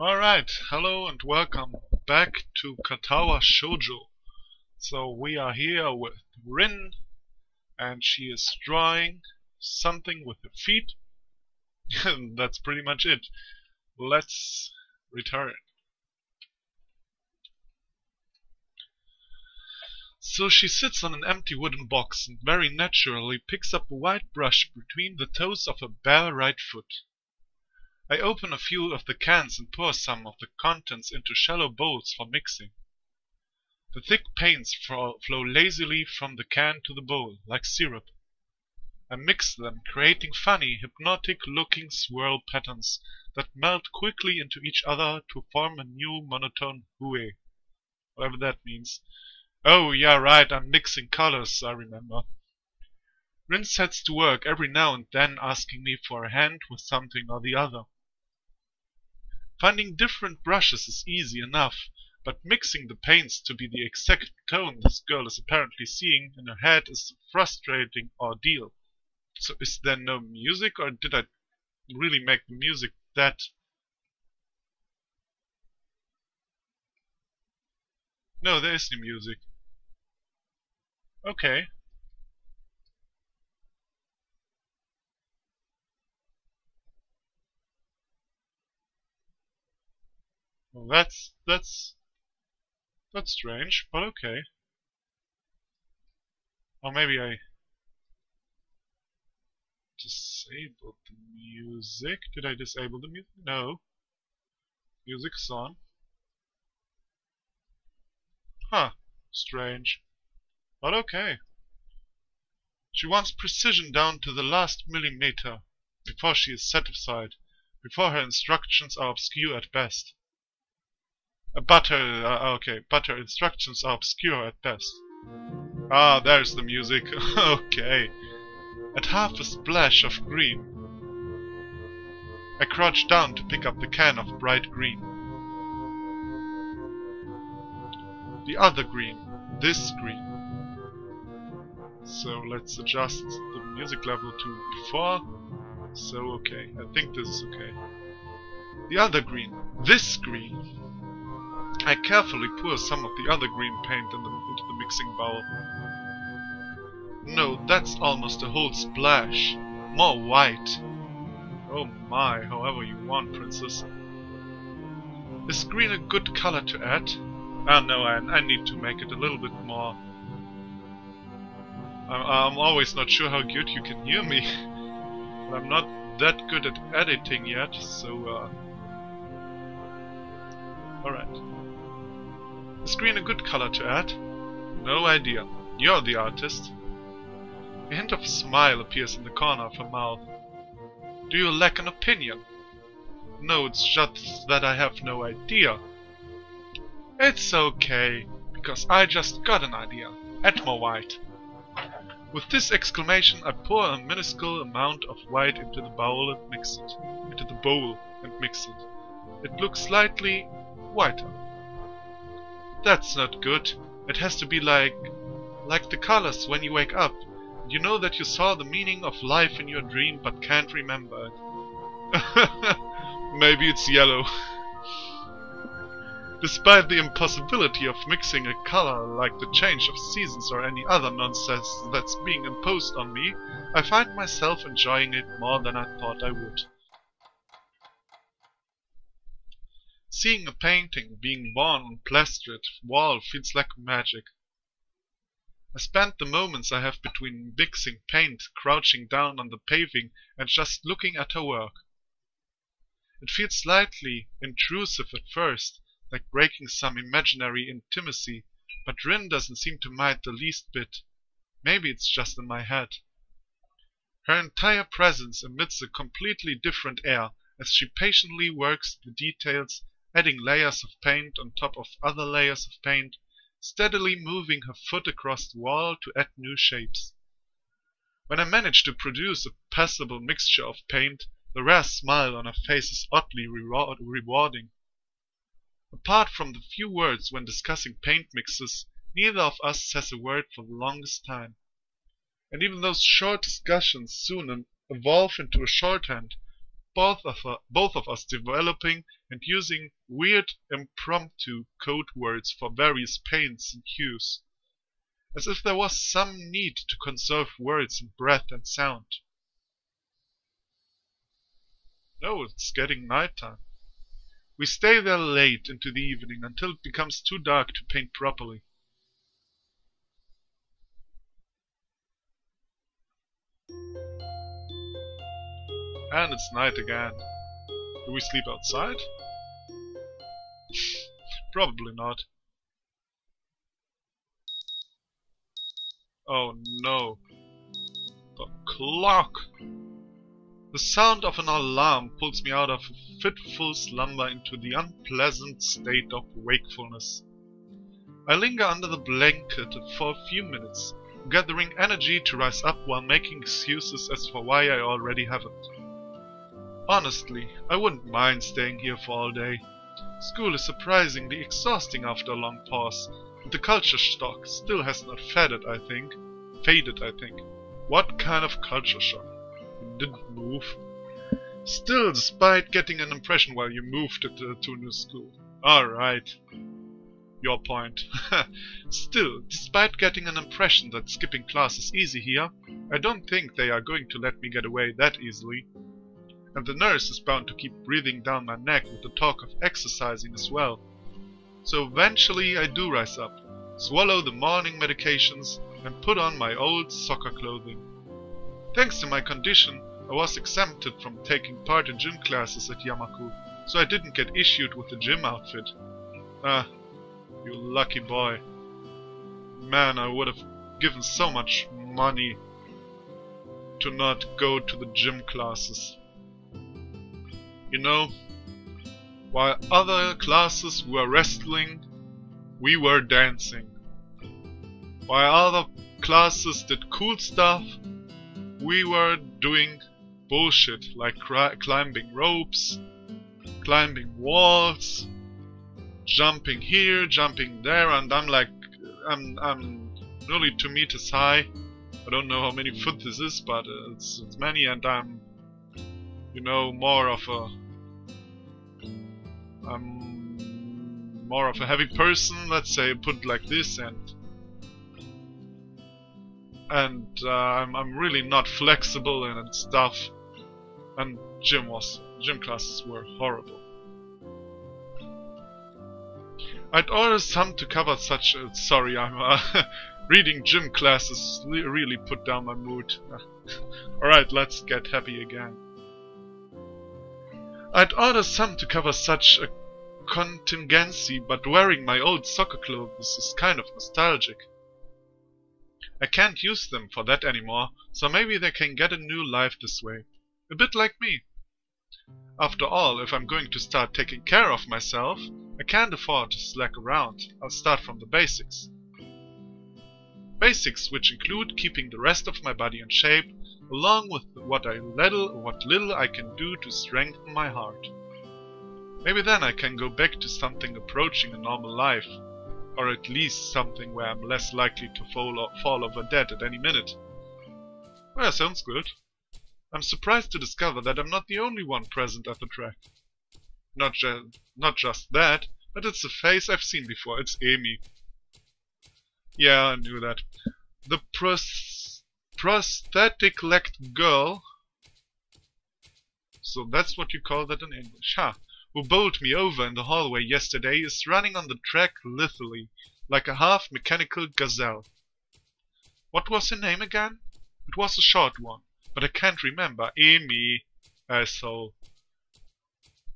Alright, hello and welcome back to Katawa Shoujo. So we are here with Rin, and she is drawing something with her feet. And that's pretty much it. Let's return. So she sits on an empty wooden box and very naturally picks up a white brush between the toes of her bare right foot. I open a few of the cans and pour some of the contents into shallow bowls for mixing. The thick paints flow lazily from the can to the bowl, like syrup. I mix them, creating funny, hypnotic-looking swirl patterns that melt quickly into each other to form a new monotone hue. Whatever that means. Oh, yeah, right, I'm mixing colors, I remember. Rin sets to work every now and then asking me for a hand with something or the other. Finding different brushes is easy enough, but mixing the paints to be the exact tone this girl is apparently seeing in her head is a frustrating ordeal. So is there no music, or did I really make the music that... No, there is no music. Okay. Well, that's strange, but okay. Or maybe I disabled the music. Did I disable the music? No. Music's on. Huh. Strange. But okay. She wants precision down to the last millimeter before she is satisfied, before her instructions are obscure at best. But her instructions are obscure at best. Ah, there's the music. Okay. At half a splash of green, I crouch down to pick up the can of bright green. The other green. This green. So let's adjust the music level to before. So okay, I think this is okay. The other green. This green. I carefully pour some of the other green paint into the mixing bowl. No, that's almost a whole splash. More white. Oh my, however you want, princess. Is green a good color to add? Ah no, I need to make it a little bit more. I'm always not sure how good you can hear me. But I'm not that good at editing yet, so alright. Is green a good color to add? No idea. You're the artist. A hint of a smile appears in the corner of her mouth. Do you lack an opinion? No, it's just that I have no idea. It's okay, because I just got an idea. Add more white. With this exclamation, I pour a minuscule amount of white into the bowl and mix it. It looks slightly whiter. That's not good. It has to be like the colors when you wake up. You know that you saw the meaning of life in your dream but can't remember it. Maybe it's yellow. Despite the impossibility of mixing a color like the change of seasons or any other nonsense that's being imposed on me, I find myself enjoying it more than I thought I would. Seeing a painting being born on a plastered wall feels like magic. I spend the moments I have between mixing paint crouching down on the paving and just looking at her work. It feels slightly intrusive at first, like breaking some imaginary intimacy, but Rin doesn't seem to mind the least bit. Maybe it's just in my head. Her entire presence emits a completely different air as she patiently works the details, adding layers of paint on top of other layers of paint, steadily moving her foot across the wall to add new shapes. When I manage to produce a passable mixture of paint, the rare smile on her face is oddly rewarding. Apart from the few words when discussing paint mixes, neither of us says a word for the longest time. And even those short discussions soon evolve into a shorthand, both of us developing and using weird impromptu code words for various paints and hues, as if there was some need to conserve words in breath and sound. No, it's getting nighttime. We stay there late into the evening until it becomes too dark to paint properly. And it's night again. Do we sleep outside? Probably not. Oh no. The clock! The sound of an alarm pulls me out of a fitful slumber into the unpleasant state of wakefulness. I linger under the blanket for a few minutes, gathering energy to rise up while making excuses as for why I already haven't. Honestly, I wouldn't mind staying here for all day. School is surprisingly exhausting after a long pause, and the culture shock still has not faded, I think. What kind of culture shock? You didn't move. Still, despite getting an impression while you moved to a new school. Alright. Your point. Still, despite getting an impression that skipping class is easy here, I don't think they are going to let me get away that easily. And the nurse is bound to keep breathing down my neck with the talk of exercising as well. So eventually I do rise up, swallow the morning medications, and put on my old soccer clothing. Thanks to my condition, I was exempted from taking part in gym classes at Yamaku, so I didn't get issued with a gym outfit. Ah, you lucky boy. Man, I would have given so much money to not go to the gym classes. You know, while other classes were wrestling, we were dancing. While other classes did cool stuff, we were doing bullshit like climbing ropes, climbing walls, jumping here, jumping there, and I'm nearly 2 meters high. I don't know how many foot this is, but it's many, and I'm, you know, more of a heavy person, let's say, put it like this, and I'm really not flexible and stuff, and gym classes were horrible. I'd order some to cover such. Sorry, I'm reading gym classes really put down my mood. Alright, let's get happy again. I'd order some to cover such a contingency, but wearing my old soccer clothes is kind of nostalgic. I can't use them for that anymore, so maybe they can get a new life this way. A bit like me. After all, if I'm going to start taking care of myself, I can't afford to slack around. I'll start from the basics. Basics which include keeping the rest of my body in shape, along with what little I can do to strengthen my heart. Maybe then I can go back to something approaching a normal life, or at least something where I'm less likely to fall over dead at any minute. Well, sounds good. I'm surprised to discover that I'm not the only one present at the track. Not just that, but it's a face I've seen before. It's Amy. Yeah, I knew that. The prosthetic-legged girl, so that's what you call that in English, huh? Who bowled me over in the hallway yesterday is running on the track lithely, like a half-mechanical gazelle. What was her name again? It was a short one, but I can't remember. Amy, asshole.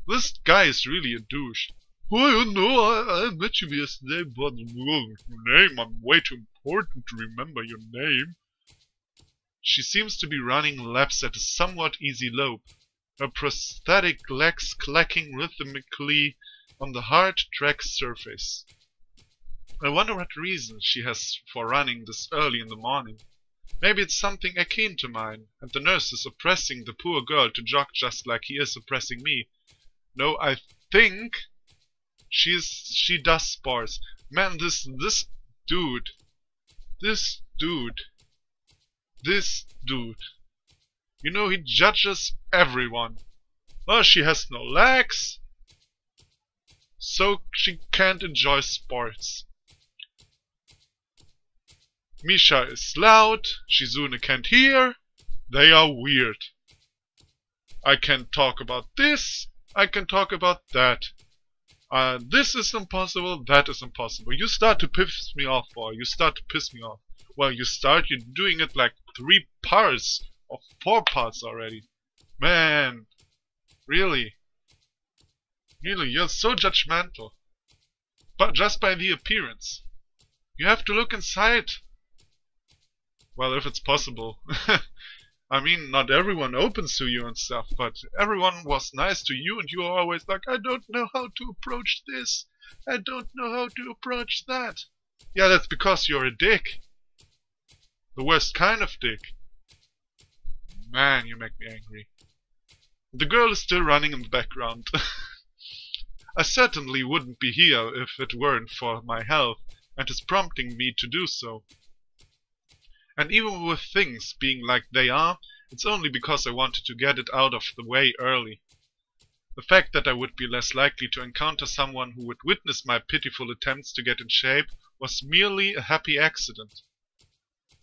This guy is really a douche. Oh, you know, I met you yesterday, but your name, I'm way too important to remember your name. She seems to be running laps at a somewhat easy lope, her prosthetic legs clacking rhythmically on the hard track surface. I wonder what reason she has for running this early in the morning. Maybe it's something akin to mine, and the nurse is oppressing the poor girl to jog just like he is oppressing me. No, I think she does sports. Man, this dude. You know, he judges everyone. Oh, she has no legs, so she can't enjoy sports. Misha is loud, Shizune can't hear. They are weird. I can talk about this, I can talk about that. This is impossible, that is impossible. You start to piss me off, boy. You start to piss me off. Well, you're doing it like 3 parts or 4 parts already. Man, really? Really, you're so judgmental. But just by the appearance. You have to look inside. Well, if it's possible. I mean, not everyone opens to you and stuff, but everyone was nice to you and you are always like, I don't know how to approach this. I don't know how to approach that. Yeah, that's because you're a dick. The worst kind of dick. Man, you make me angry. The girl is still running in the background. I certainly wouldn't be here if it weren't for my health and is prompting me to do so. And even with things being like they are, it's only because I wanted to get it out of the way early. The fact that I would be less likely to encounter someone who would witness my pitiful attempts to get in shape was merely a happy accident.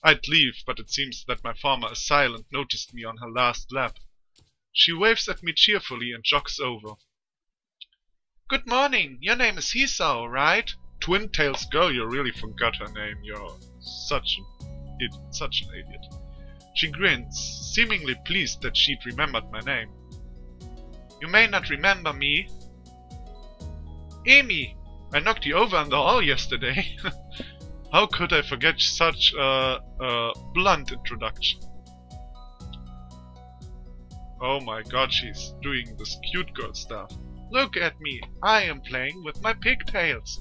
I'd leave, but it seems that my former assailant noticed me on her last lap. She waves at me cheerfully and jogs over. Good morning, your name is Hisao, right? Twin Tails girl, you really forgot her name, you're such an idiot. She grins, seemingly pleased that she'd remembered my name. You may not remember me. Amy! I knocked you over in the hall yesterday. How could I forget such a blunt introduction? Oh my god, she's doing this cute girl stuff. Look at me, I am playing with my pigtails.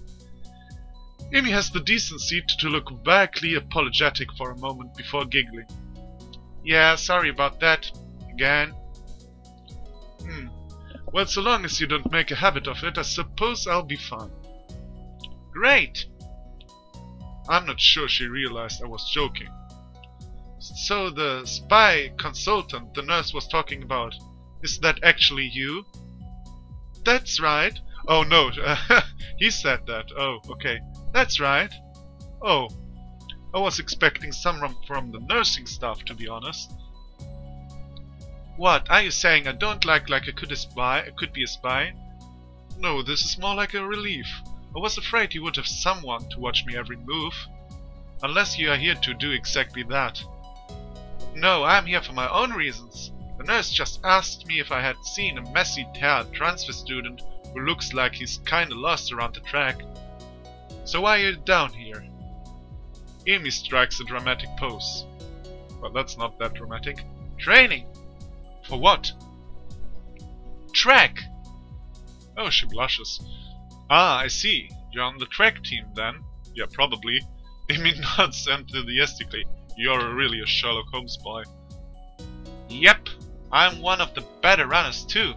Amy has the decency to look vaguely apologetic for a moment before giggling. Yeah, sorry about that. Again. Well, so long as you don't make a habit of it, I suppose I'll be fine. Great! I'm not sure she realized I was joking. So the spy consultant the nurse was talking about, is that actually you? That's right. Oh no, he said that. Oh, okay. That's right. Oh, I was expecting someone from the nursing staff, to be honest. What, are you saying I don't like I could be a spy? No, this is more like a relief. I was afraid you would have someone to watch me every move. Unless you are here to do exactly that. No, I'm here for my own reasons. The nurse just asked me if I had seen a messy-haired transfer student who looks like he's kinda lost around the track. So why are you down here? Amy strikes a dramatic pose. Well, that's not that dramatic. Training! For what? Track! Oh, she blushes. Ah, I see. You're on the track team then? Yeah, probably. Amy nods enthusiastically. You're really a Sherlock Holmes boy. Yep, I'm one of the better runners too.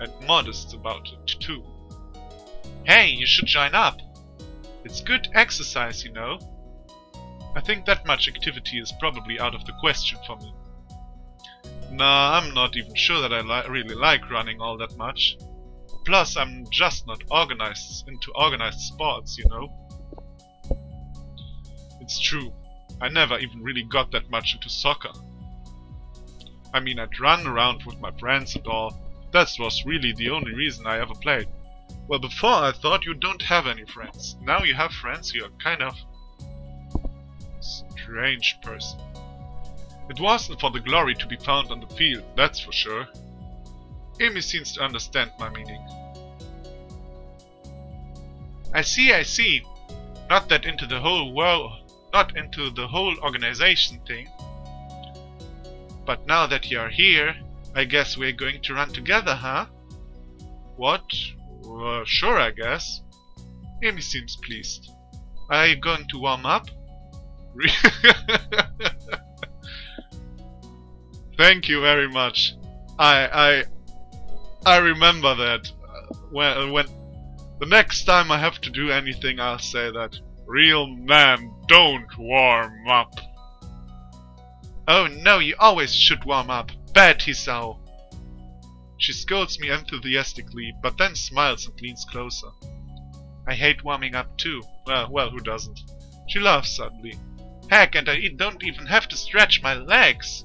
And modest about it too. Hey, you should join up. It's good exercise, you know. I think that much activity is probably out of the question for me. Nah, I'm not even sure that I really like running all that much. Plus, I'm just not into organized sports, you know. It's true. I never even really got that much into soccer. I mean, I'd run around with my friends and all. That was really the only reason I ever played. Well, before I thought you don't have any friends. Now you have friends, you're kind of strange person. It wasn't for the glory to be found on the field, that's for sure. Amy seems to understand my meaning. I see. Not into the whole organization thing. But now that you're here, I guess we're going to run together, huh? What? Sure, I guess. Amy seems pleased. Are you going to warm up? Thank you very much. I remember that. When the next time I have to do anything, I'll say that. Real men don't warm up. Oh no, you always should warm up. Bad Hisao. She scolds me enthusiastically, but then smiles and leans closer. I hate warming up too. Well, who doesn't? She laughs suddenly. Heck, and I don't even have to stretch my legs!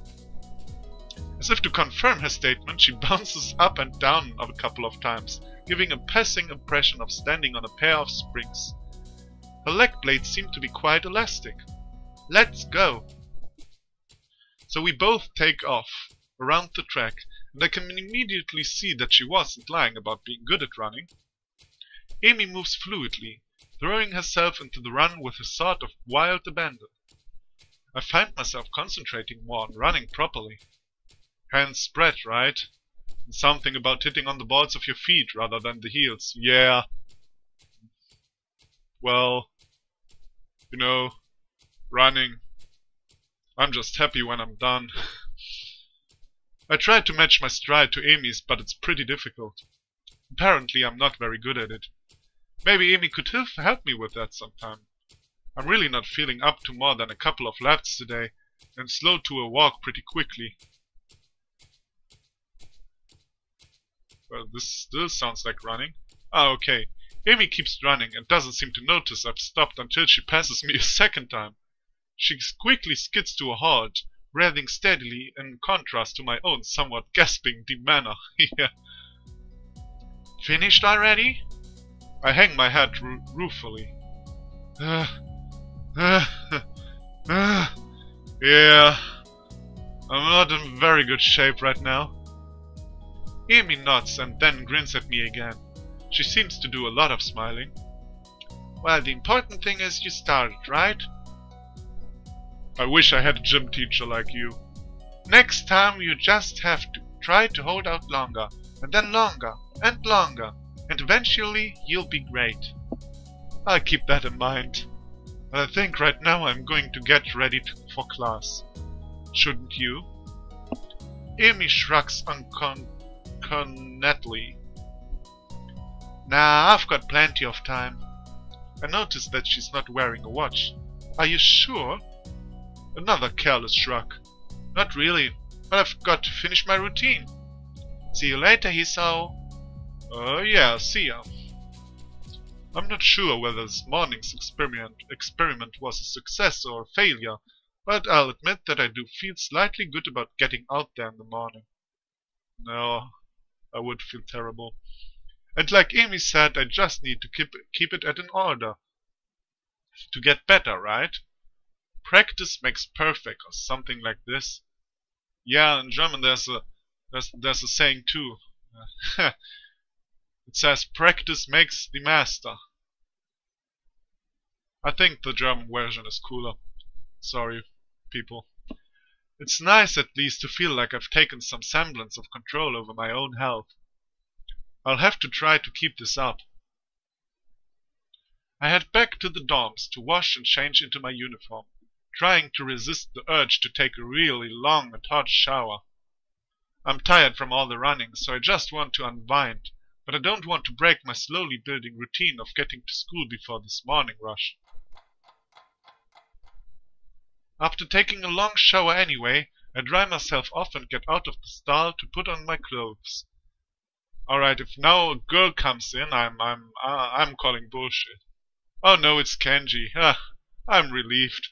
As if to confirm her statement, she bounces up and down a couple of times, giving a passing impression of standing on a pair of springs. Her leg blades seem to be quite elastic. Let's go! So we both take off, around the track, and I can immediately see that she wasn't lying about being good at running. Amy moves fluidly, throwing herself into the run with a sort of wild abandon. I find myself concentrating more on running properly. Hands spread, right? And something about hitting on the balls of your feet rather than the heels. Yeah. Well, you know, running. I'm just happy when I'm done. I try to match my stride to Amy's, but it's pretty difficult. Apparently I'm not very good at it. Maybe Amy could help me with that sometime. I'm really not feeling up to more than a couple of laps today, and slow to a walk pretty quickly. Well, this still sounds like running. Ah, okay. Amy keeps running and doesn't seem to notice I've stopped until she passes me a second time. She quickly skids to a halt, breathing steadily in contrast to my own somewhat gasping manner. Yeah. Finished already? I hang my head ruefully. Yeah. I'm not in very good shape right now. Amy nods and then grins at me again. She seems to do a lot of smiling. Well, the important thing is you started, right? I wish I had a gym teacher like you. Next time you just have to try to hold out longer, and then longer, and longer, and eventually you'll be great. I'll keep that in mind. But I think right now I'm going to get ready for class. Shouldn't you? Amy shrugs unconcernedly. Nah, I've got plenty of time. I notice that she's not wearing a watch. Are you sure? Another careless shrug. Not really, but I've got to finish my routine. See you later, Hiso. Yeah, see ya. I'm not sure whether this morning's experiment was a success or a failure, but I'll admit that I do feel slightly good about getting out there in the morning. No, I would feel terrible. And like Amy said, I just need to keep it at an order. To get better, right? Practice makes perfect, or something like this. Yeah, in German there's a saying too. It says practice makes the master. I think the German version is cooler. Sorry, people. It's nice at least to feel like I've taken some semblance of control over my own health. I'll have to try to keep this up. I head back to the dorms to wash and change into my uniform, trying to resist the urge to take a really long and hot shower. I'm tired from all the running, so I just want to unwind, but I don't want to break my slowly building routine of getting to school before this morning rush. After taking a long shower anyway, I dry myself off and get out of the stall to put on my clothes. Alright, if now a girl comes in, I'm calling bullshit. Oh no, it's Kenji. I'm relieved.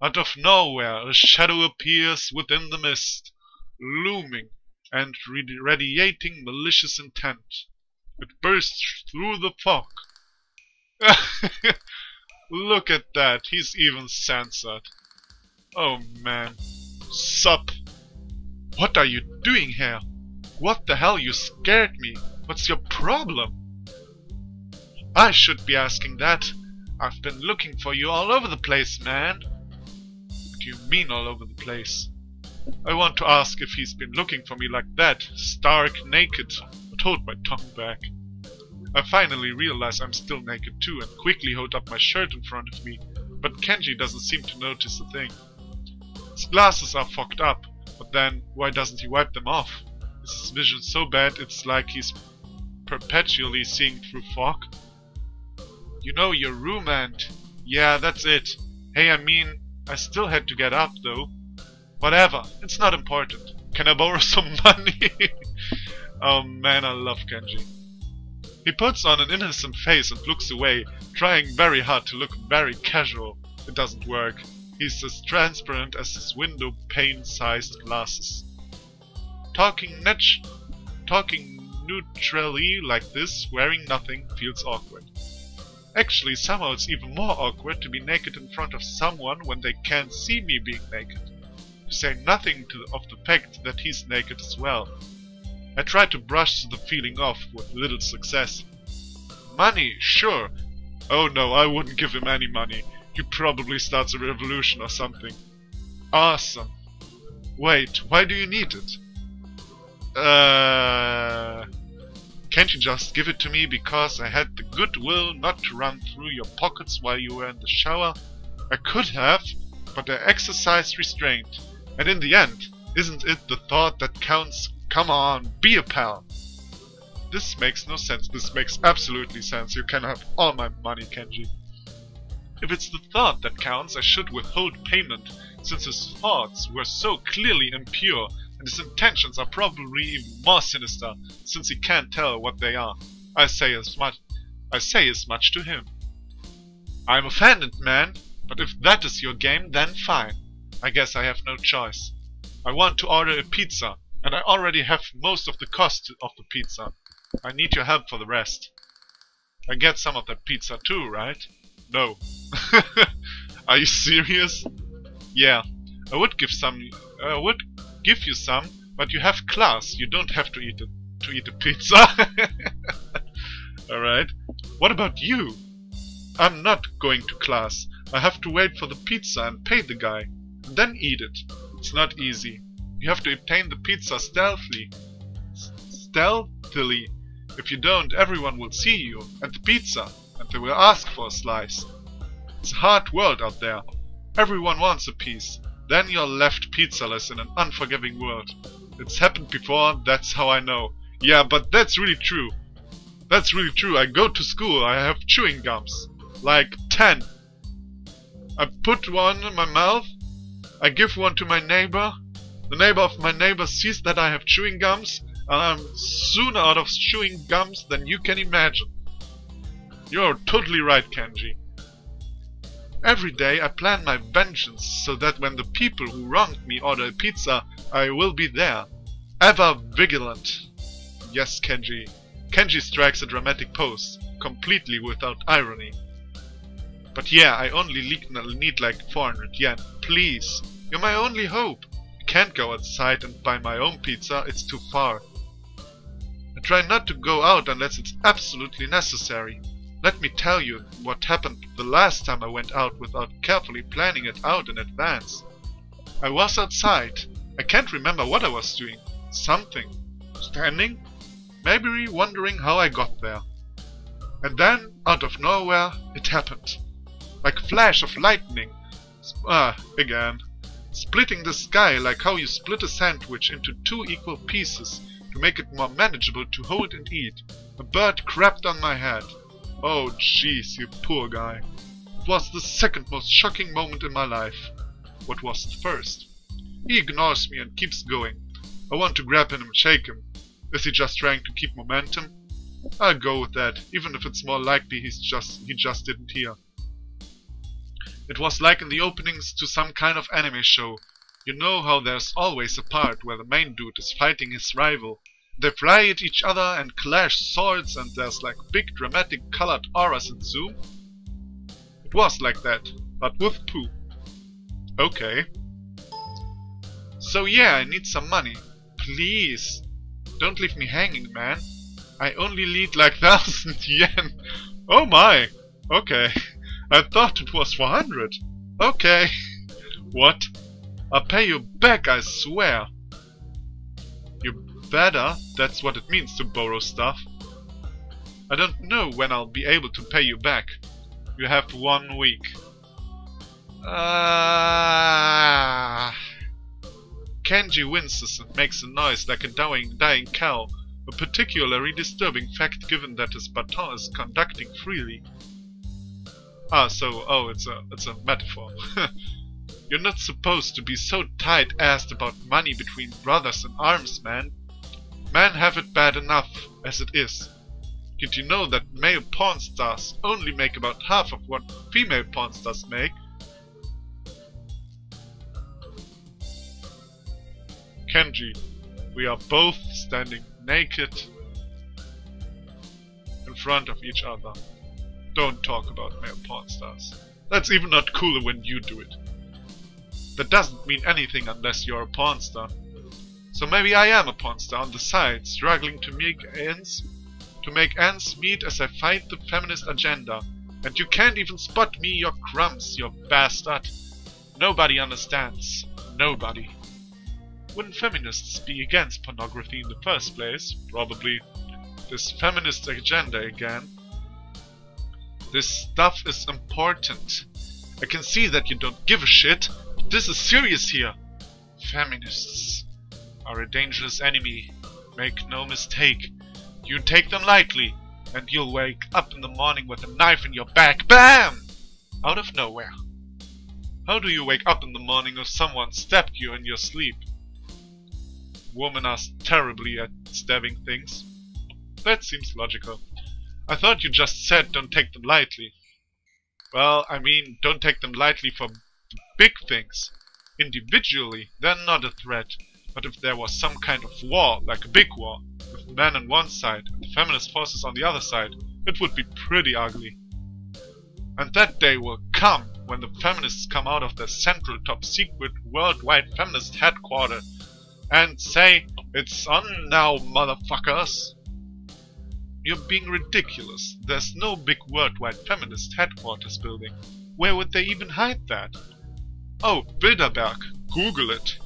Out of nowhere, a shadow appears within the mist, looming and radiating malicious intent. It bursts through the fog. Look at that, he's even censored. Oh man. Sup? What are you doing here? What the hell, you scared me. What's your problem? I should be asking that. I've been looking for you all over the place, man. What do you mean all over the place? I want to ask if he's been looking for me like that, stark naked, but hold my tongue back. I finally realize I'm still naked too and quickly hold up my shirt in front of me, but Kenji doesn't seem to notice a thing. His glasses are fogged up, but then why doesn't he wipe them off? Is his vision so bad it's like he's perpetually seeing through fog? You know your room and... Yeah, that's it. Hey, I mean, I still had to get up though. Whatever, it's not important. Can I borrow some money? Oh man, I love Kenji. He puts on an innocent face and looks away, trying very hard to look very casual. It doesn't work. He's as transparent as his window pane-sized glasses. Talking neutrally like this, wearing nothing, feels awkward. Actually, somehow it's even more awkward to be naked in front of someone when they can't see me being naked. To say nothing of the fact that he's naked as well. I try to brush the feeling off with little success. Money, sure. Oh no, I wouldn't give him any money. He probably starts a revolution or something. Awesome. Wait, why do you need it? Can't you just give it to me because I had the goodwill not to run through your pockets while you were in the shower? I could have, but I exercised restraint. And in the end, isn't it the thought that counts? Come on, be a pal. This makes no sense. This makes absolutely sense. You can have all my money, Kenji. If it's the thought that counts, I should withhold payment, since his thoughts were so clearly impure, and his intentions are probably even more sinister, since he can't tell what they are. I say as much to him. I'm offended, man, but if that is your game, then fine. I guess I have no choice. I want to order a pizza, and I already have most of the cost of the pizza. I need your help for the rest. I get some of that pizza too, right? No. Are you serious? Yeah, I would give you some, but you have class. You don't have to eat a pizza. Alright. What about you? I'm not going to class. I have to wait for the pizza and pay the guy, and then eat it. It's not easy. You have to obtain the pizza stealthily. If you don't, everyone will see you and the pizza, and they will ask for a slice. It's a hard world out there. Everyone wants a piece. Then you're left pizzaless in an unforgiving world. It's happened before, that's how I know. Yeah, but that's really true. That's really true. I go to school, I have chewing gums. Like 10. I put one in my mouth. I give one to my neighbor. The neighbor of my neighbor sees that I have chewing gums. And I'm soon out of chewing gums than you can imagine. You're totally right, Kenji. Every day I plan my vengeance so that when the people who wronged me order a pizza, I will be there. Ever vigilant. Yes, Kenji. Kenji strikes a dramatic pose, completely without irony. But yeah, I only need like 400 yen. Please. You're my only hope. I can't go outside and buy my own pizza, it's too far. I try not to go out unless it's absolutely necessary. Let me tell you what happened the last time I went out without carefully planning it out in advance. I was outside. I can't remember what I was doing. Something. Standing? Maybe wondering how I got there. And then, out of nowhere, it happened. Like a flash of lightning. Again. Splitting the sky like how you split a sandwich into 2 equal pieces to make it more manageable to hold and eat. A bird crapped on my head. Oh jeez, you poor guy. It was the second most shocking moment in my life. What was the first? He ignores me and keeps going. I want to grab him and shake him. Is he just trying to keep momentum? I'll go with that, even if it's more likely he just didn't hear. It was like in the openings to some kind of anime show. You know how there's always a part where the main dude is fighting his rival. They fly at each other and clash swords and there's like big dramatic colored auras in zoom? It was like that, but with poo. Okay. So yeah, I need some money. Please. Don't leave me hanging, man. I only need like 1,000 yen. Oh my. Okay. I thought it was 400. Okay. What? I'll pay you back, I swear. You better. That's what it means to borrow stuff. I don't know when I'll be able to pay you back. You have 1 week. Kenji winces and makes a noise like a dying cow, a particularly disturbing fact given that his baton is conducting freely. It's a metaphor. You're not supposed to be so tight-assed about money between brothers in arms, man. Men have it bad enough as it is. Did you know that male porn stars only make about half of what female porn stars make? Kenji, we are both standing naked in front of each other. Don't talk about male porn stars. That's even not cooler when you do it. That doesn't mean anything unless you're a porn star. So maybe I am a porn star on the side, struggling to make ends meet as I fight the feminist agenda. And you can't even spot me, your crumbs, you bastard. Nobody understands. Nobody. Wouldn't feminists be against pornography in the first place? Probably. This feminist agenda again. This stuff is important. I can see that you don't give a shit, but this is serious here. Feminists are a dangerous enemy. Make no mistake. You take them lightly, and you'll wake up in the morning with a knife in your back. BAM! Out of nowhere. How do you wake up in the morning if someone stabbed you in your sleep? Women are terribly at stabbing things. That seems logical. I thought you just said don't take them lightly. Well, I mean, don't take them lightly for big things. Individually, they're not a threat. But if there was some kind of war, like a big war, with men on one side and the feminist forces on the other side, it would be pretty ugly. And that day will come when the feminists come out of their central top secret worldwide feminist headquarters and say, "It's on now, motherfuckers." You're being ridiculous. There's no big worldwide feminist headquarters building. Where would they even hide that? Oh, Bilderberg. Google it.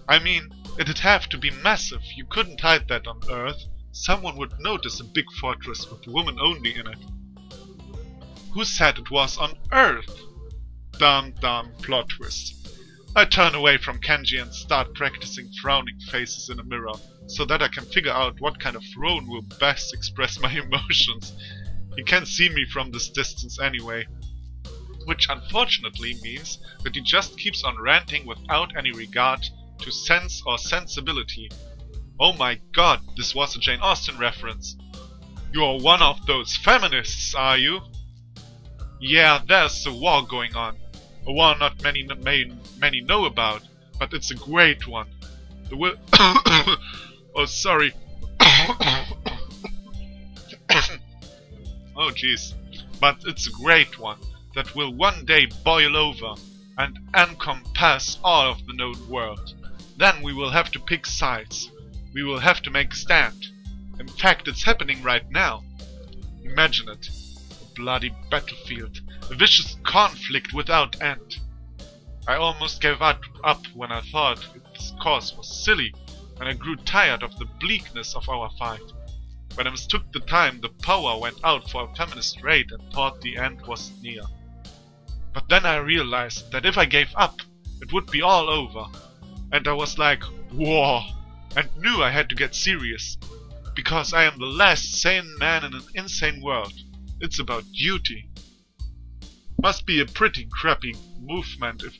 I mean, it'd have to be massive. You couldn't hide that on Earth. Someone would notice a big fortress with women only in it. Who said it was on Earth? Dumb plot twist. I turn away from Kenji and start practicing frowning faces in a mirror, so that I can figure out what kind of frown will best express my emotions. He can't see me from this distance anyway. Which unfortunately means that he just keeps on ranting without any regard to sense or sensibility. Oh my god, this was a Jane Austen reference. You're one of those feminists, are you? Yeah, there's a war going on. A war not many know about, but it's a great one. The will Oh, sorry. Oh jeez. But it's a great one that will one day boil over and encompass all of the known world. Then we will have to pick sides. We will have to make a stand. In fact, it's happening right now. Imagine it. A bloody battlefield. A vicious conflict without end. I almost gave up when I thought its cause was silly, and I grew tired of the bleakness of our fight. When I mistook the time, the power went out for a feminist raid and thought the end was near. But then I realized that if I gave up, it would be all over. And I was like, war, and knew I had to get serious. Because I am the last sane man in an insane world. It's about duty. Must be a pretty crappy movement if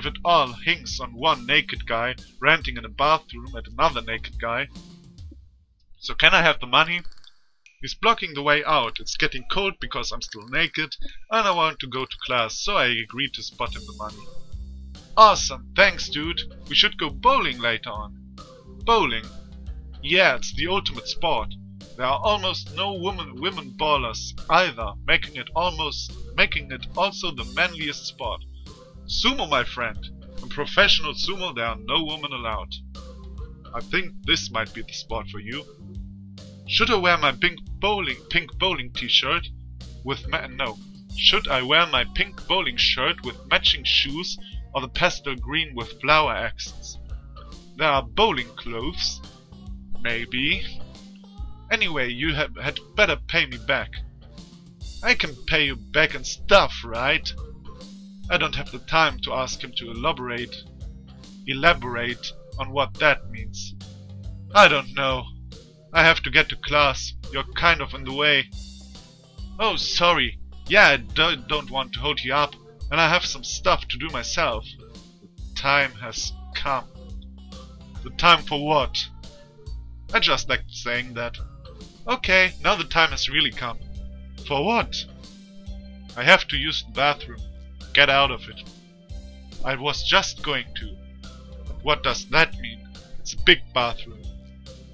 it all hangs on one naked guy ranting in a bathroom at another naked guy. So can I have the money? He's blocking the way out. It's getting cold because I'm still naked and I want to go to class, so I agreed to spot him the money. Awesome, thanks dude. We should go bowling later on. Bowling? Yeah, it's the ultimate sport. There are almost no women bowlers either, making it also the manliest sport. Sumo, my friend. In professional sumo there are no women allowed. I think this might be the sport for you. Should I wear my pink bowling t-shirt with Should I wear my pink bowling shirt with matching shoes or the pastel green with flower accents? There are bowling clothes. Maybe. Anyway, you had better pay me back. I can pay you back and stuff, right? I don't have the time to ask him to elaborate on what that means. I don't know. I have to get to class. You're kind of in the way. Oh, sorry. Yeah, I don't want to hold you up, and I have some stuff to do myself. The time has come. The time for what? I just liked saying that. Okay, now the time has really come. For what? I have to use the bathroom. Get out of it. I was just going to. But what does that mean? It's a big bathroom.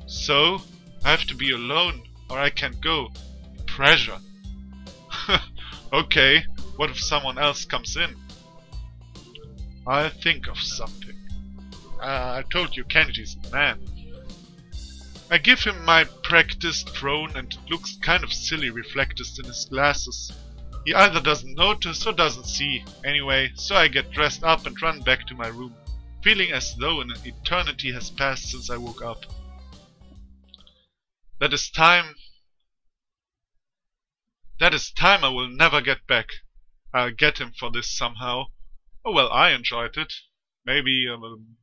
So, I have to be alone or I can't go. Pressure. Okay, what if someone else comes in? I'll think of something. I told you Kenji's the man. I give him my practiced throne and it looks kind of silly reflected in his glasses. He either doesn't notice or doesn't see. Anyway, so I get dressed up and run back to my room, feeling as though an eternity has passed since I woke up. That is time I will never get back. I'll get him for this somehow. Oh well, I enjoyed it. Maybe a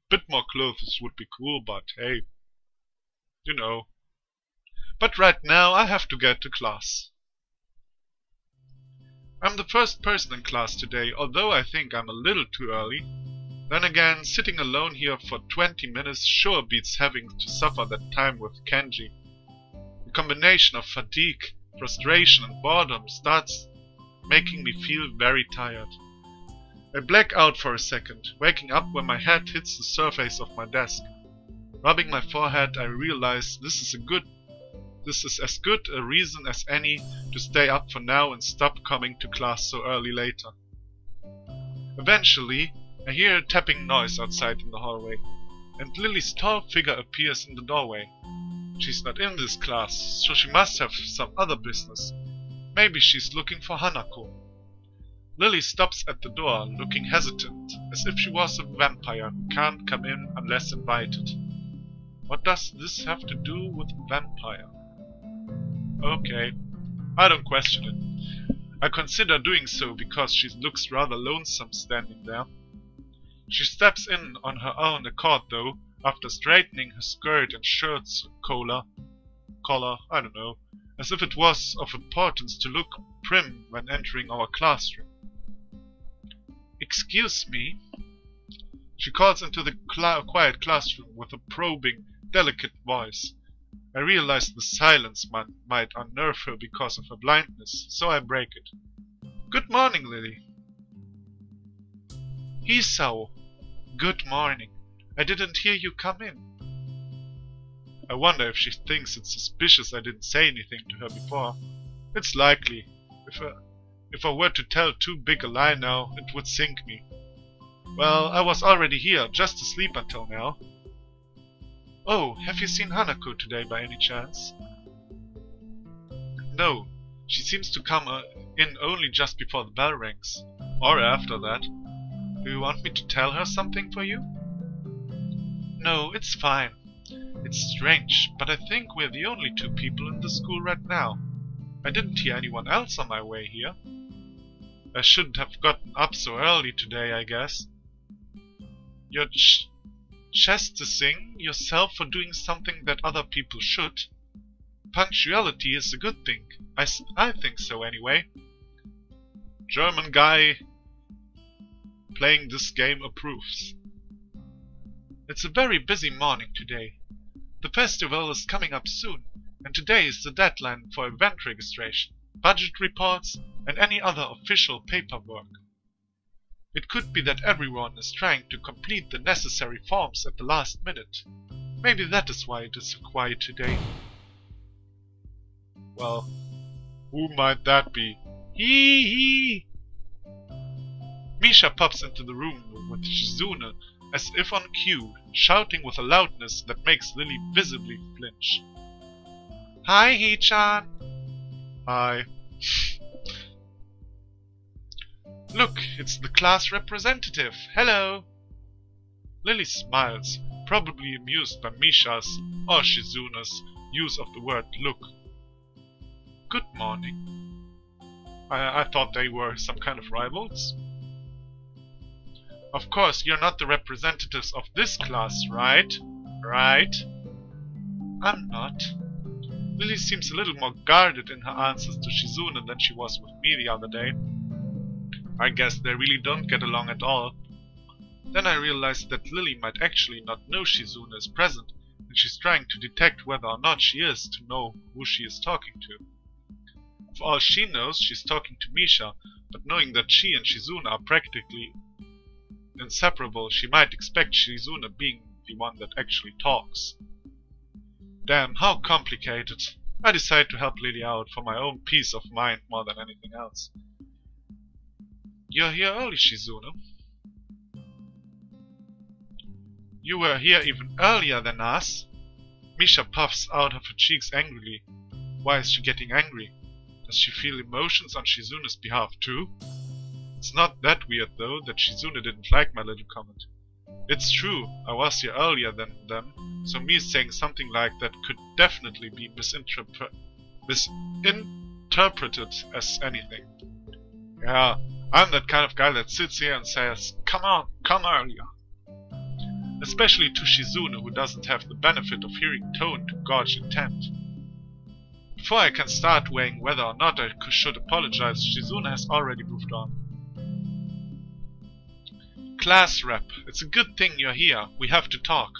bit more clothes would be cool, but hey. You know. But right now I have to get to class. I'm the first person in class today, although I think I'm a little too early. Then again, sitting alone here for 20 minutes sure beats having to suffer that time with Kenji. The combination of fatigue, frustration and boredom starts making me feel very tired. I black out for a second, waking up when my head hits the surface of my desk. Rubbing my forehead, I realize this is as good a reason as any to stay up for now and stop coming to class so early later. Eventually, I hear a tapping noise outside in the hallway, and Lily's tall figure appears in the doorway. She's not in this class, so she must have some other business. Maybe she's looking for Hanako. Lily stops at the door, looking hesitant, as if she was a vampire who can't come in unless invited. What does this have to do with vampire? Okay, I don't question it. I consider doing so because she looks rather lonesome standing there. She steps in on her own accord though, after straightening her skirt and shirt's collar, I don't know, as if it was of importance to look prim when entering our classroom. Excuse me? She calls into the quiet classroom with a probing, delicate voice. I realize the silence might unnerve her because of her blindness, so I break it. Good morning, Lily. Hisao. Good morning. I didn't hear you come in. I wonder if she thinks it's suspicious I didn't say anything to her before. It's likely. If I were to tell too big a lie now, it would sink me. Well, I was already here, just asleep until now. Oh, have you seen Hanako today by any chance? No, she seems to come in only just before the bell rings. Or after that. Do you want me to tell her something for you? No, it's fine. It's strange, but I think we're the only two people in the school right now. I didn't hear anyone else on my way here. I shouldn't have gotten up so early today, I guess. You're chastising yourself for doing something that other people should. Punctuality is a good thing. I think so anyway. German guy playing this game approves. It's a very busy morning today. The festival is coming up soon, and today is the deadline for event registration, budget reports, and any other official paperwork. It could be that everyone is trying to complete the necessary forms at the last minute. Maybe that is why it is so quiet today. Well, who might that be? Hee hee! Misha pops into the room with Shizune, as if on cue, shouting with a loudness that makes Lily visibly flinch. Hi, Hee-chan! Hi. Look, it's the class representative. Hello! Lily smiles, probably amused by Misha's or Shizune's use of the word look. Good morning. I thought they were some kind of rivals. Of course, you're not the representatives of this class, right? Right? I'm not. Lily seems a little more guarded in her answers to Shizune than she was with me the other day. I guess they really don't get along at all. Then I realized that Lily might actually not know Shizune is present, and she's trying to detect whether or not she is to know who she is talking to. For all she knows, she's talking to Misha, but knowing that she and Shizuna are practically inseparable, she might expect Shizuna being the one that actually talks. Damn, how complicated. I decide to help Lily out for my own peace of mind more than anything else. You're here early, Shizuna. You were here even earlier than us. Misha puffs out of her cheeks angrily. Why is she getting angry? Does she feel emotions on Shizuna's behalf too? It's not that weird though that Shizuna didn't like my little comment. It's true, I was here earlier than them, so me saying something like that could definitely be misinterpreted as anything. Yeah, I'm that kind of guy that sits here and says, come on, come earlier. Especially to Shizuna, who doesn't have the benefit of hearing tone to gauge intent. Before I can start weighing whether or not I should apologize, Shizuna has already moved on. Class rep, it's a good thing you're here. We have to talk.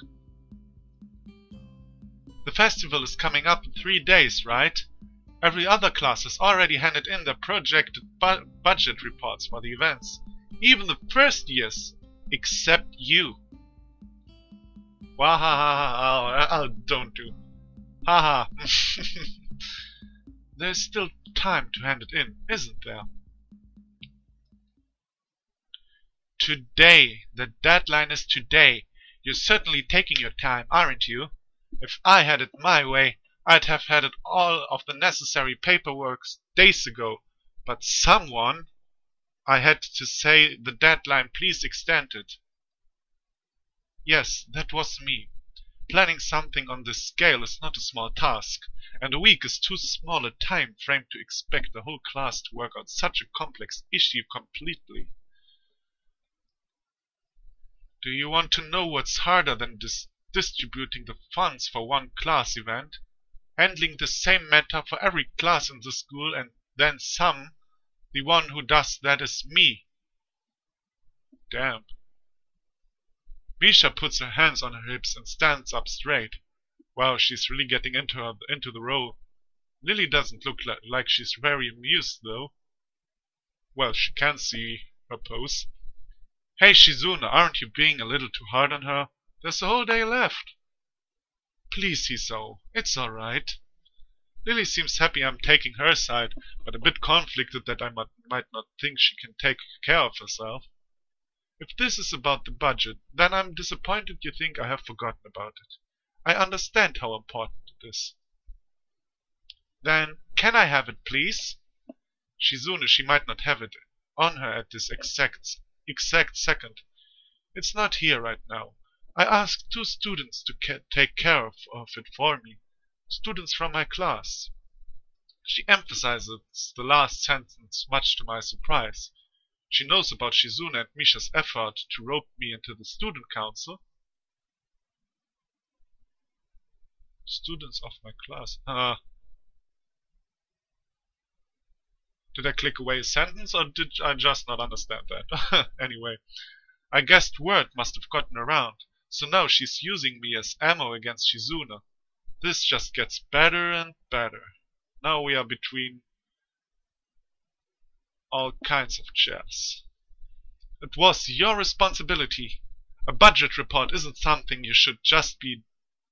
The festival is coming up in 3 days, right? Every other class has already handed in their projected budget reports for the events. Even the first years, except you. Wahahaha, don't do. Haha. There's still time to hand it in, isn't there? Today. The deadline is today. You're certainly taking your time, aren't you? If I had it my way, I'd have had it all of the necessary paperwork days ago. But someone... I had to say the deadline, please extend it. Yes, that was me. Planning something on this scale is not a small task, and a week is too small a time frame to expect the whole class to work out such a complex issue completely. Do you want to know what's harder than distributing the funds for one class event? Handling the same matter for every class in the school and then some. The one who does that is me. Damn. Misha puts her hands on her hips and stands up straight. Wow, she's really getting into the role. Lily doesn't look like she's very amused though. Well, she can see her pose. Hey Shizuna, aren't you being a little too hard on her? There's a whole day left. Please, Hiso, it's alright. Lily seems happy I'm taking her side, but a bit conflicted that I might not think she can take care of herself. If this is about the budget, then I'm disappointed you think I have forgotten about it. I understand how important it is. Then, can I have it, please? Shizuna, she might not have it on her at this exact second. It's not here right now. I asked 2 students to take care of it for me. Students from my class. She emphasizes the last sentence much to my surprise. She knows about Shizuna and Misha's effort to rope me into the student council. Students of my class. Did I click away a sentence or did I just not understand that? Anyway, I guessed word must have gotten around, so now she's using me as ammo against Shizuna. This just gets better and better. Now we are between all kinds of chairs. It was your responsibility. A budget report isn't something you should just be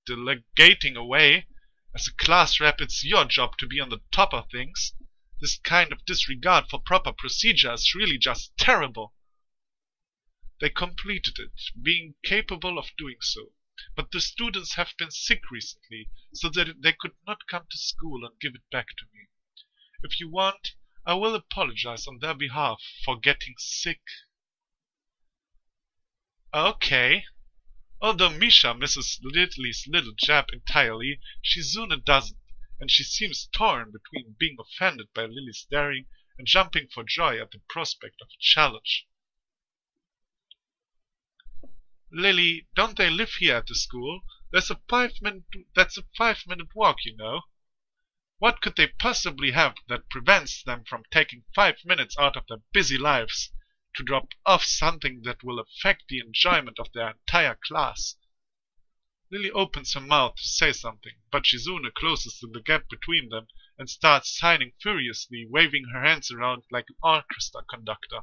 delegating away. As a class rep, it's your job to be on the top of things. This kind of disregard for proper procedure is really just terrible. They completed it, being capable of doing so. But the students have been sick recently, so that they could not come to school and give it back to me. If you want, I will apologize on their behalf for getting sick. Okay. Although Misha misses Lily's little jab entirely, Shizuna doesn't, and she seems torn between being offended by Lily's daring and jumping for joy at the prospect of a challenge. Lily, don't they live here at the school? That's a 5-minute walk, you know. What could they possibly have that prevents them from taking 5 minutes out of their busy lives to drop off something that will affect the enjoyment of their entire class? Lily opens her mouth to say something, but Shizune closes the gap between them and starts signing furiously, waving her hands around like an orchestra conductor.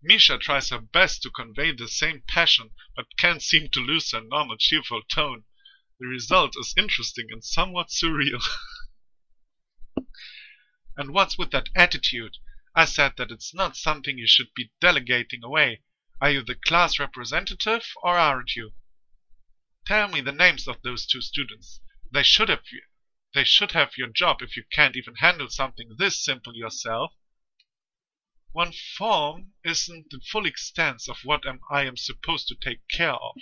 Misha tries her best to convey the same passion, but can't seem to lose her normal cheerful tone. The result is interesting and somewhat surreal. And what's with that attitude? I said that it's not something you should be delegating away. Are you the class representative, or aren't you? Tell me the names of those 2 students. They should have your job if you can't even handle something this simple yourself. 1 form isn't the full extent of what I am supposed to take care of.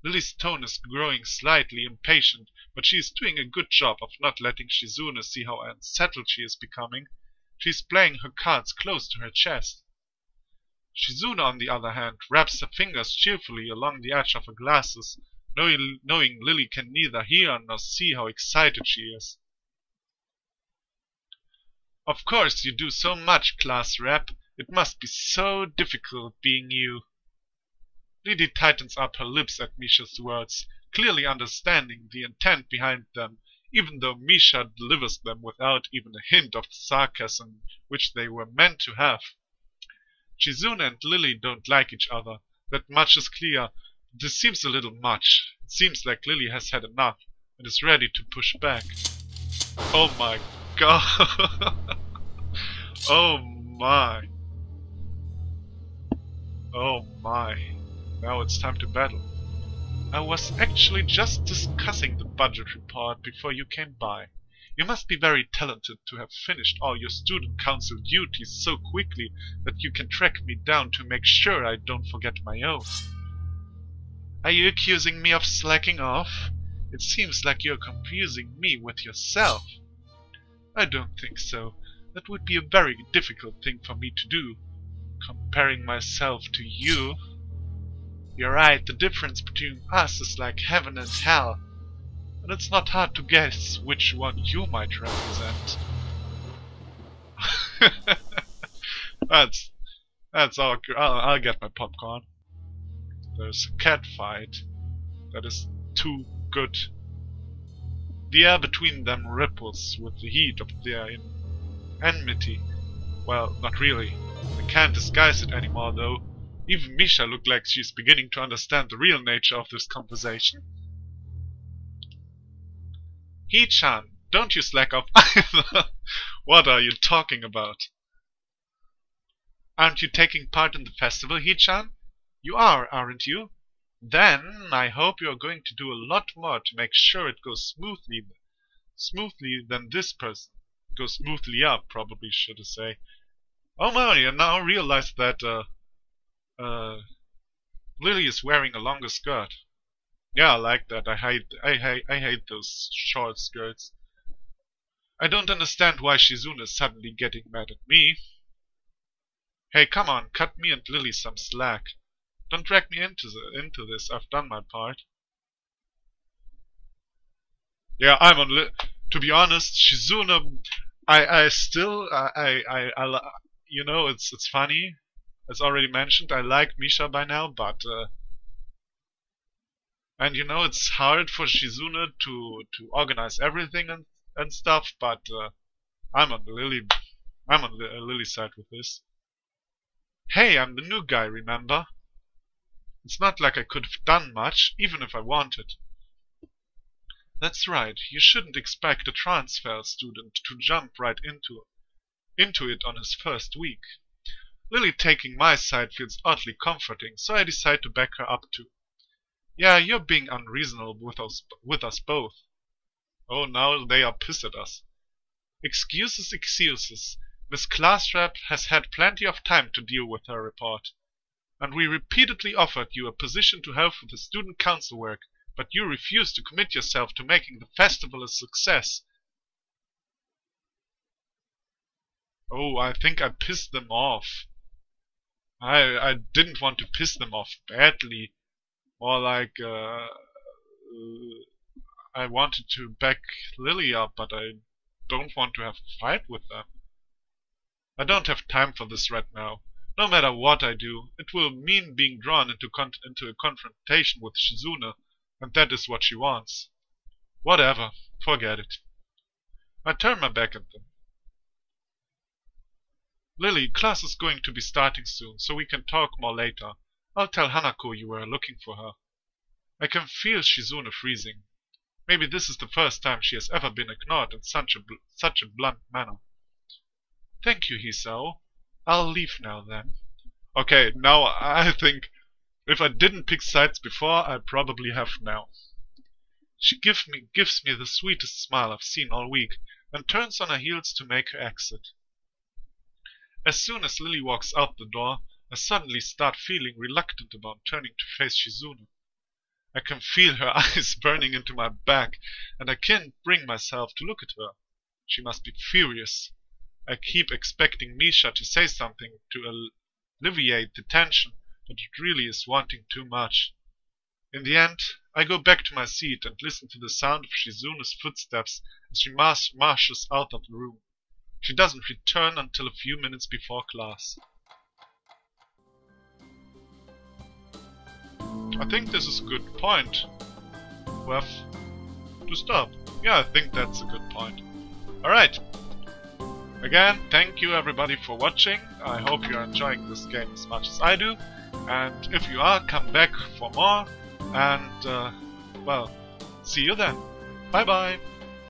Lily's tone is growing slightly impatient, but she is doing a good job of not letting Shizune see how unsettled she is becoming. She is playing her cards close to her chest. Shizune, on the other hand, wraps her fingers cheerfully along the edge of her glasses, knowing Lily can neither hear nor see how excited she is. Of course you do so much, class rep. It must be so difficult being you. Lily tightens up her lips at Misha's words, clearly understanding the intent behind them, even though Misha delivers them without even a hint of the sarcasm which they were meant to have. Shizune and Lily don't like each other. That much is clear. This seems a little much. It seems like Lily has had enough and is ready to push back. Oh my god. Oh my. Oh my. Now it's time to battle. I was actually just discussing the budget report before you came by. You must be very talented to have finished all your student council duties so quickly that you can track me down to make sure I don't forget my own. Are you accusing me of slacking off? It seems like you're confusing me with yourself. I don't think so. That would be a very difficult thing for me to do. Comparing myself to you. You're right, the difference between us is like heaven and hell. And it's not hard to guess which one you might represent. That's all. I'll get my popcorn. There's a cat fight. That is too good. The air between them ripples with the heat of their enmity. Well, not really. I can't disguise it anymore, though. Even Misha looked like she's beginning to understand the real nature of this conversation. Hee-chan, don't you slack off either. What are you talking about? Aren't you taking part in the festival, Hee-chan? You are, aren't you? Then I hope you're going to do a lot more to make sure it goes smoothly than this person. Goes smoothly up, probably should I say. Oh my, I now realize that Lily is wearing a longer skirt. Yeah, I like that. I hate those short skirts. I don't understand why Shizune is suddenly getting mad at me. Hey, come on, cut me and Lily some slack. Don't drag me into this. I've done my part. Yeah, to be honest, Shizune, you know, it's funny. As already mentioned, I like Misha by now, but and you know, it's hard for Shizune to organize everything and stuff, but I'm on Lily's side with this. Hey, I'm the new guy, remember? It's not like I could have done much, even if I wanted. That's right, you shouldn't expect a transfer student to jump right into it on his first week. Lily taking my side feels oddly comforting, so I decide to back her up too. Yeah, you're being unreasonable with us both. Oh, now they are pissed at us. Excuses, excuses. Miss Classrap has had plenty of time to deal with her report. And we repeatedly offered you a position to help with the student council work, but you refused to commit yourself to making the festival a success. Oh, I think I pissed them off. I didn't want to piss them off badly. More like, I wanted to back Lily up, but I don't want to have a fight with them. I don't have time for this right now. No matter what I do, it will mean being drawn into a confrontation with Shizune, and that is what she wants. Whatever, forget it. I turn my back at them. Lily, class is going to be starting soon, so we can talk more later. I'll tell Hanako you were looking for her. I can feel Shizune freezing. Maybe this is the first time she has ever been ignored in such a blunt manner. Thank you, Hisao. I'll leave now then. Okay, now I think if I didn't pick sides before, I probably have now. She gives me the sweetest smile I've seen all week, and turns on her heels to make her exit. As soon as Lily walks out the door, I suddenly start feeling reluctant about turning to face Shizune. I can feel her eyes burning into my back, and I can't bring myself to look at her. She must be furious. I keep expecting Misha to say something to alleviate the tension, but it really is wanting too much. In the end, I go back to my seat and listen to the sound of Shizune's footsteps as she marches out of the room. She doesn't return until a few minutes before class. I think this is a good point. We have to stop. Yeah, I think that's a good point. Alright. Again, thank you everybody for watching. I hope you're enjoying this game as much as I do. And if you are, come back for more. And, well, see you then. Bye bye.